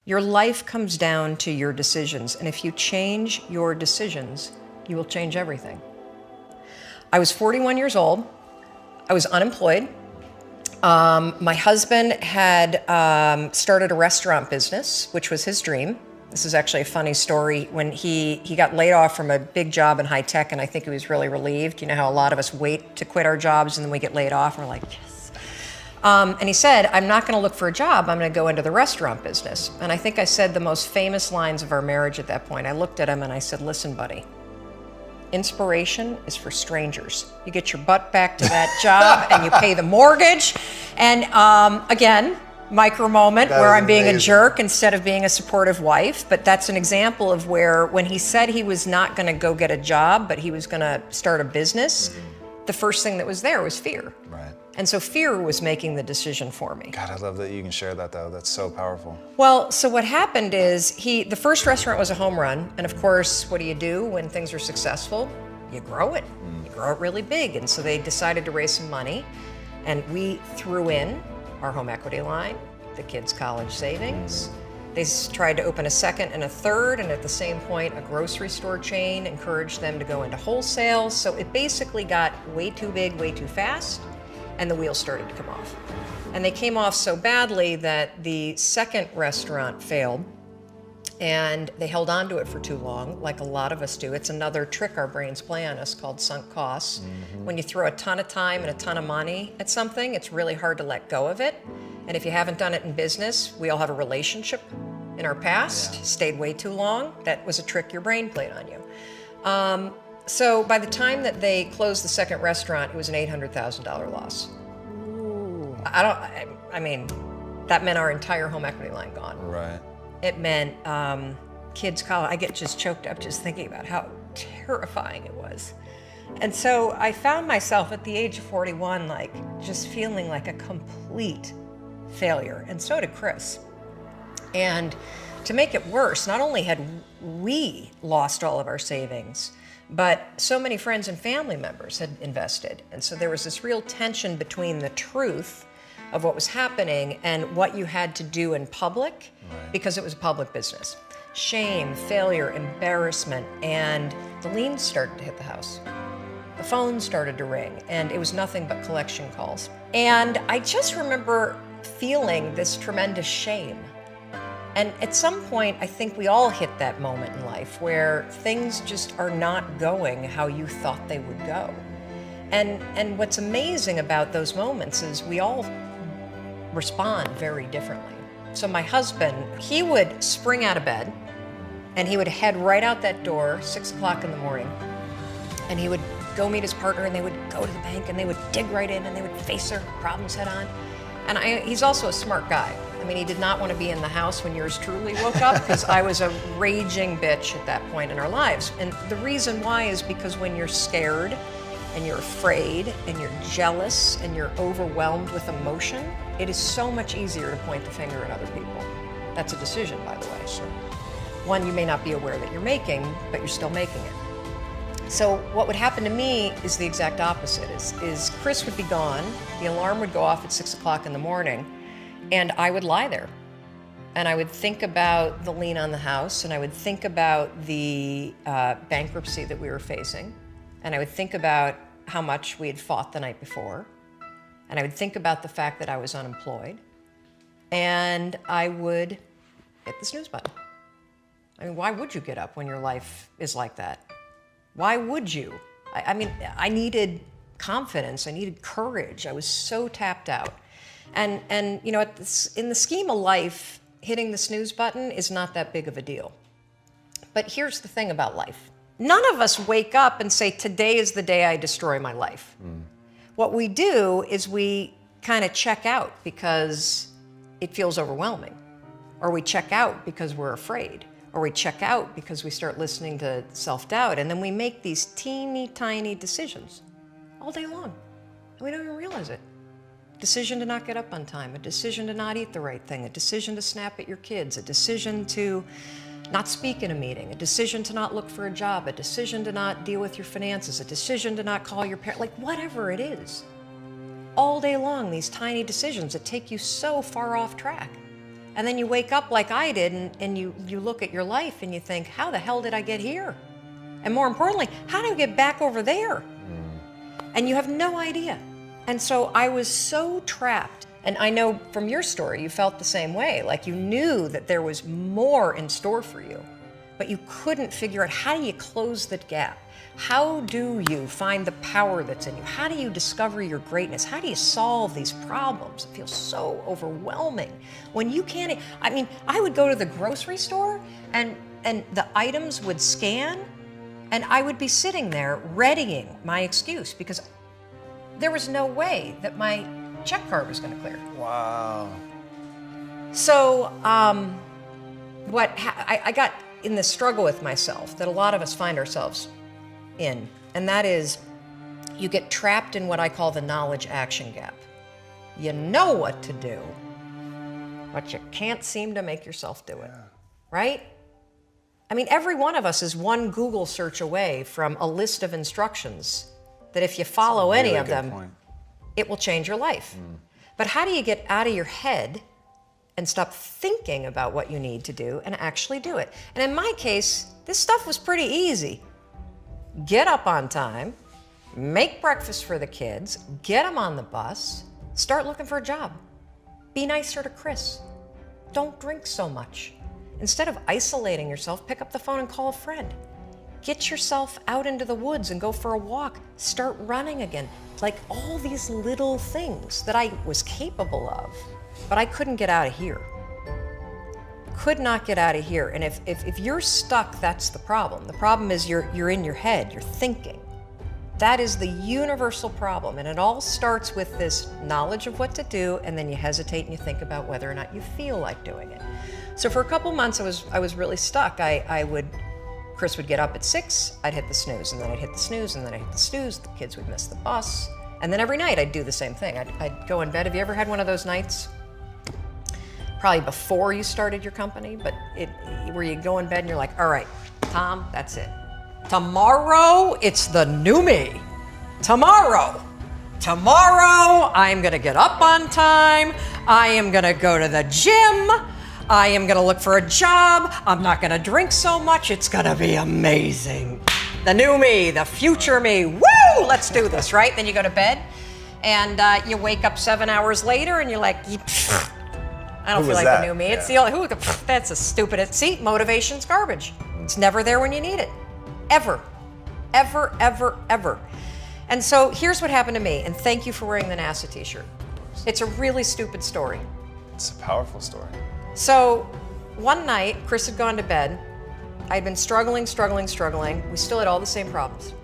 Your life comes down to your decisions, and if you change your decisions, you will change everything. I was 41 years old. I was unemployed. My husband had started a restaurant business, which was his dream. This is actually a funny story. When he got laid off from a big job in high tech, and I think he was really relieved. You know how a lot of us wait to quit our jobs and then we get laid off, and we're like, yes. And he said, I'm not gonna look for a job, I'm gonna go into the restaurant business. And I think I said the most famous lines of our marriage at that point. I looked at him and I said, listen, buddy, inspiration is for strangers. You get your butt back to that job and you pay the mortgage. And again, micro moment where I'm being a jerk instead of being a supportive wife. But that's an example of where when he said he was not going to go get a job, but he was going to start a business, the first thing that was there was fear. Right. And so fear was making the decision for me. God, I love that you can share that though. That's so powerful. Well, so what happened is the first restaurant was a home run. And of course, what do you do when things are successful? You grow it. You grow it really big. And so they decided to raise some money. And we threw in our home equity line, the kids' college savings. They tried to open a second and a third, and at the same point, a grocery store chain encouraged them to go into wholesale. So it basically got way too big, way too fast, and the wheels started to come off. And they came off so badly that the second restaurant failed, and they held on to it for too long, like a lot of us do. It's another trick our brains play on us called sunk costs. When you throw a ton of time and a ton of money at something, it's really hard to let go of it. And if you haven't done it in business, we all have a relationship in our past, stayed way too long. That was a trick your brain played on you. So by the time that they closed the second restaurant, it was an $800,000 loss. Ooh. I mean, that meant our entire home equity line gone. Right. It meant kids' college. I get just choked up just thinking about how terrifying it was. And so I found myself at the age of 41, like just feeling like a complete failure, and so did Chris. And to make it worse, not only had we lost all of our savings, but so many friends and family members had invested. And so there was this real tension between the truth of what was happening and what you had to do in public, because it was a public business. Shame, failure, embarrassment, and the liens started to hit the house. The phone started to ring, and it was nothing but collection calls. And I just remember feeling this tremendous shame. And at some point, I think we all hit that moment in life where things just are not going how you thought they would go. And what's amazing about those moments is we all respond very differently. So my husband, he would spring out of bed and he would head right out that door, 6 o'clock in the morning, and he would go meet his partner, and they would go to the bank and they would dig right in and they would face their problems head on. And he's also a smart guy. I mean, he did not want to be in the house when yours truly woke up, because I was a raging bitch at that point in our lives. And the reason why is because when you're scared and you're afraid and you're jealous and you're overwhelmed with emotion, it is so much easier to point the finger at other people. That's a decision, by the way. So one you may not be aware that you're making, but you're still making it. So what would happen to me is the exact opposite. Is Chris would be gone, the alarm would go off at 6 o'clock in the morning, and I would lie there. And I would think about the lien on the house, and I would think about the bankruptcy that we were facing, and I would think about how much we had fought the night before, and I would think about the fact that I was unemployed, and I would hit the snooze button. I mean, why would you get up when your life is like that? Why would you? I mean, I needed confidence, I needed courage. I was so tapped out. And you know, in the scheme of life, hitting the snooze button is not that big of a deal. But here's the thing about life. None of us wake up and say, today is the day I destroy my life. What we do is we kind of check out because it feels overwhelming. Or we check out because we're afraid. Or we check out because we start listening to self-doubt, and then we make these teeny tiny decisions all day long. And we don't even realize it. Decision to not get up on time, a decision to not eat the right thing, a decision to snap at your kids, a decision to not speak in a meeting, a decision to not look for a job, a decision to not deal with your finances, a decision to not call your parents, like whatever it is. All day long, these tiny decisions that take you so far off track. And then you wake up like I did and you look at your life and you think, how the hell did I get here? And more importantly, how do I get back over there? And you have no idea. And so I was so trapped. And I know from your story, you felt the same way. Like you knew that there was more in store for you, but you couldn't figure out how do you close that gap? How do you find the power that's in you? How do you discover your greatness? How do you solve these problems? It feels so overwhelming when you can't. I mean, I would go to the grocery store and the items would scan and I would be sitting there readying my excuse because there was no way that my check card was going to clear. Wow. So I got in this struggle with myself that a lot of us find ourselves in, and that is you get trapped in what I call the knowledge action gap. You know what to do, but you can't seem to make yourself do it, right? I mean, every one of us is one Google search away from a list of instructions that if you follow any of them, it will change your life. But how do you get out of your head and stop thinking about what you need to do and actually do it? And in my case, this stuff was pretty easy. Get up on time, make breakfast for the kids, get them on the bus, start looking for a job. Be nicer to Chris. Don't drink so much. Instead of isolating yourself, pick up the phone and call a friend. Get yourself out into the woods and go for a walk. Start running again. Like all these little things that I was capable of, but I couldn't get out of here. Could not get out of here. And if you're stuck, that's the problem. The problem is you're in your head, you're thinking. That is the universal problem. And it all starts with this knowledge of what to do, and then you hesitate and you think about whether or not you feel like doing it. So for a couple months, I was really stuck. Chris would get up at 6, I'd hit the snooze, and then I'd hit the snooze, and then I'd hit the snooze, the kids would miss the bus. And then every night I'd do the same thing. I'd go in bed. Have you ever had one of those nights? Probably before you started your company, but where you go in bed and you're like, all right, Tom, that's it. Tomorrow, it's the new me. Tomorrow, I'm gonna get up on time. I am gonna go to the gym. I am gonna look for a job. I'm not gonna drink so much. It's gonna be amazing. The new me, the future me. Woo! Let's do this, right? Then you go to bed and you wake up 7 hours later and you're like, I don't feel like the new me. It's the only, that's a stupid, see, motivation's garbage. It's never there when you need it. Ever. And so here's what happened to me, and thank you for wearing the NASA t-shirt. It's a really stupid story. It's a powerful story. So one night, Chris had gone to bed. I'd been struggling. We still had all the same problems.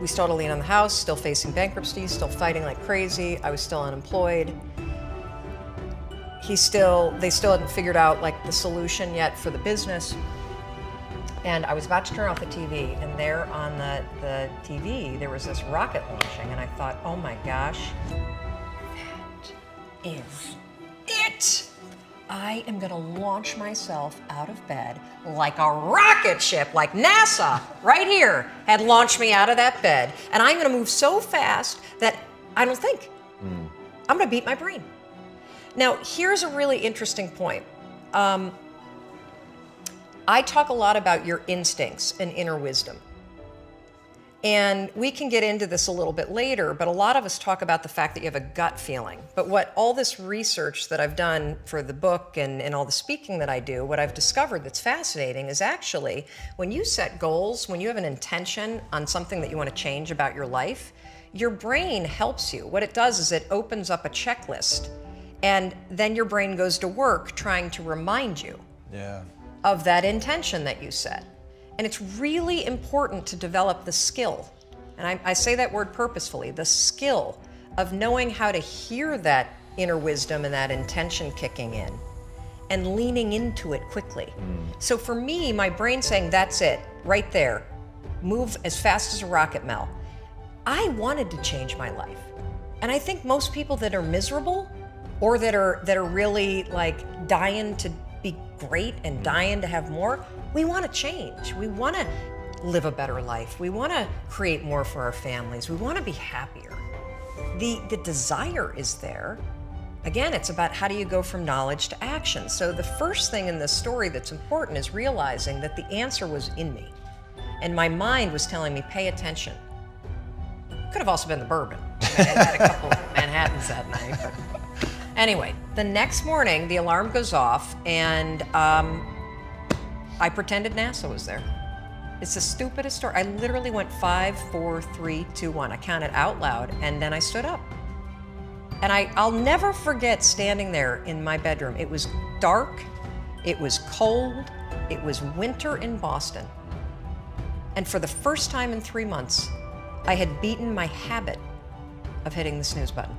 We still had a lien on the house, still facing bankruptcy, still fighting like crazy. I was still unemployed. They still hadn't figured out like the solution yet for the business. And I was about to turn off the TV, and there on the TV, there was this rocket launching, and I thought, oh my gosh, that is it. I am gonna launch myself out of bed like a rocket ship, like NASA, right here, had launched me out of that bed. And I'm gonna move so fast that I don't think. I'm gonna beat my brain. Now, here's a really interesting point. I talk a lot about your instincts and inner wisdom. And we can get into this a little bit later, but a lot of us talk about the fact that you have a gut feeling. But what all this research that I've done for the book and all the speaking that I do, what I've discovered that's fascinating is actually when you set goals, when you have an intention on something that you want to change about your life, your brain helps you. What it does is it opens up a checklist, and then your brain goes to work trying to remind you of that intention that you set. And it's really important to develop the skill, and I say that word purposefully, the skill of knowing how to hear that inner wisdom and that intention kicking in and leaning into it quickly. So for me, my brain saying, that's it, right there, move as fast as a rocket, Mel. I wanted to change my life. And I think most people that are miserable or that are really like dying to be great and dying to have more, we want to change. We want to live a better life. We want to create more for our families. We want to be happier. The desire is there, Again, it's about how do you go from knowledge to action. So the first thing in this story that's important is realizing that the answer was in me. And my mind was telling me, pay attention. Could have also been the bourbon. I had a couple of Manhattans that night. But anyway, the next morning, the alarm goes off, and I pretended NASA was there. It's the stupidest story. I literally went 5, 4, 3, 2, 1. I counted out loud, and then I stood up. And I'll never forget standing there in my bedroom. It was dark, it was cold, it was winter in Boston. And for the first time in 3 months, I had beaten my habit of hitting the snooze button.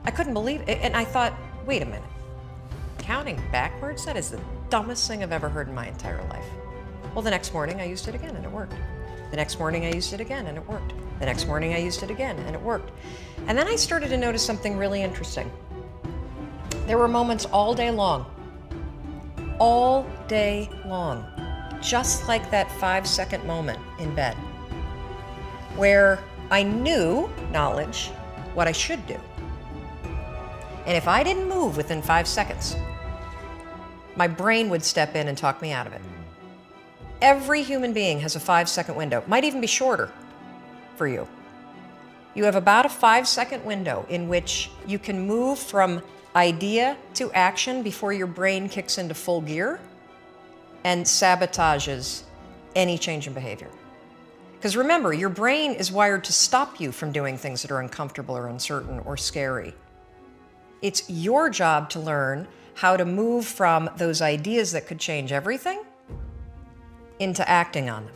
I couldn't believe it, and I thought, wait a minute. Counting backwards? That is the dumbest thing I've ever heard in my entire life. Well, the next morning I used it again and it worked. The next morning I used it again and it worked. The next morning I used it again and it worked. And then I started to notice something really interesting. There were moments all day long, just like that 5-second moment in bed, where I knew, knowledge, what I should do. And if I didn't move within 5 seconds, my brain would step in and talk me out of it. Every human being has a 5-second window, might even be shorter for you. You have about a 5-second window in which you can move from idea to action before your brain kicks into full gear and sabotages any change in behavior. Because remember, your brain is wired to stop you from doing things that are uncomfortable or uncertain or scary. It's your job to learn how to move from those ideas that could change everything into acting on them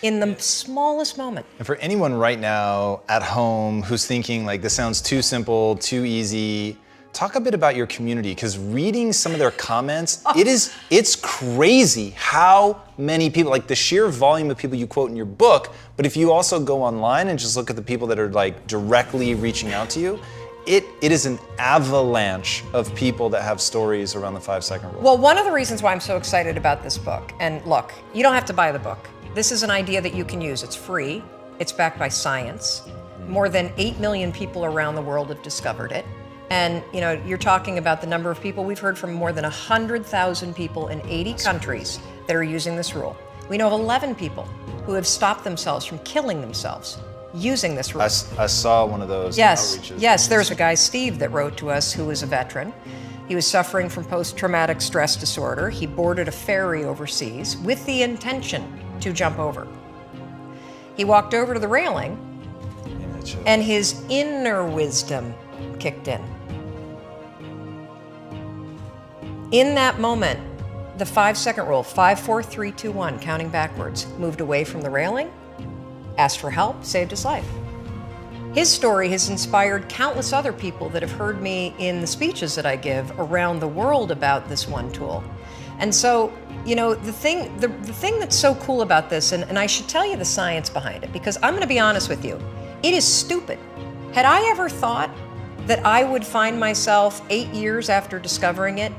in the smallest moment. And for anyone right now at home who's thinking like, this sounds too simple, too easy, talk a bit about your community, because reading some of their comments, it's crazy how many people, like the sheer volume of people you quote in your book, but if you also go online and just look at the people that are like directly reaching out to you, it is an avalanche of people that have stories around the 5-second rule. Well, one of the reasons why I'm so excited about this book, and look, you don't have to buy the book. This is an idea that you can use. It's free. It's backed by science. More than 8 million people around the world have discovered it. And you know, you're talking about the number of people. We've heard from more than 100,000 people in 80 countries that are using this rule. We know of 11 people who have stopped themselves from killing themselves using this rule. I saw one of those outreaches. Yes, there's a guy, Steve, that wrote to us who was a veteran. He was suffering from post-traumatic stress disorder. He boarded a ferry overseas with the intention to jump over. He walked over to the railing and his inner wisdom kicked in. In that moment, the 5-second rule, 5, 4, 3, 2, 1, counting backwards, moved away from the railing, asked for help, saved his life. His story has inspired countless other people that have heard me in the speeches that I give around the world about this one tool. And so, you know, the thing that's so cool about this, and I should tell you the science behind it, because I'm going to be honest with you, it is stupid. Had I ever thought that I would find myself 8 years after discovering it,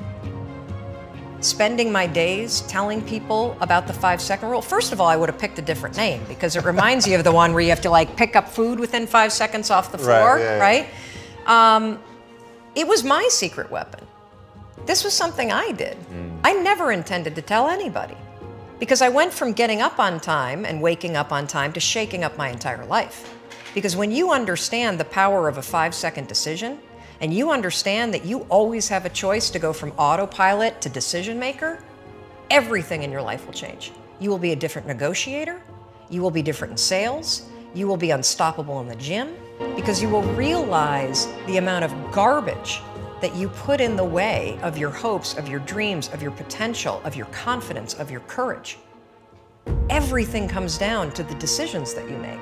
spending my days telling people about the 5-second rule? First of all, I would have picked a different name, because it reminds you of the one where you have to like pick up food within 5 seconds off the floor, right? It was my secret weapon. This was something I did. I never intended to tell anybody, because I went from getting up on time and waking up on time to shaking up my entire life. Because when you understand the power of a 5-second decision, and you understand that you always have a choice to go from autopilot to decision maker, everything in your life will change. You will be a different negotiator, you will be different in sales, you will be unstoppable in the gym, because you will realize the amount of garbage that you put in the way of your hopes, of your dreams, of your potential, of your confidence, of your courage. Everything comes down to the decisions that you make.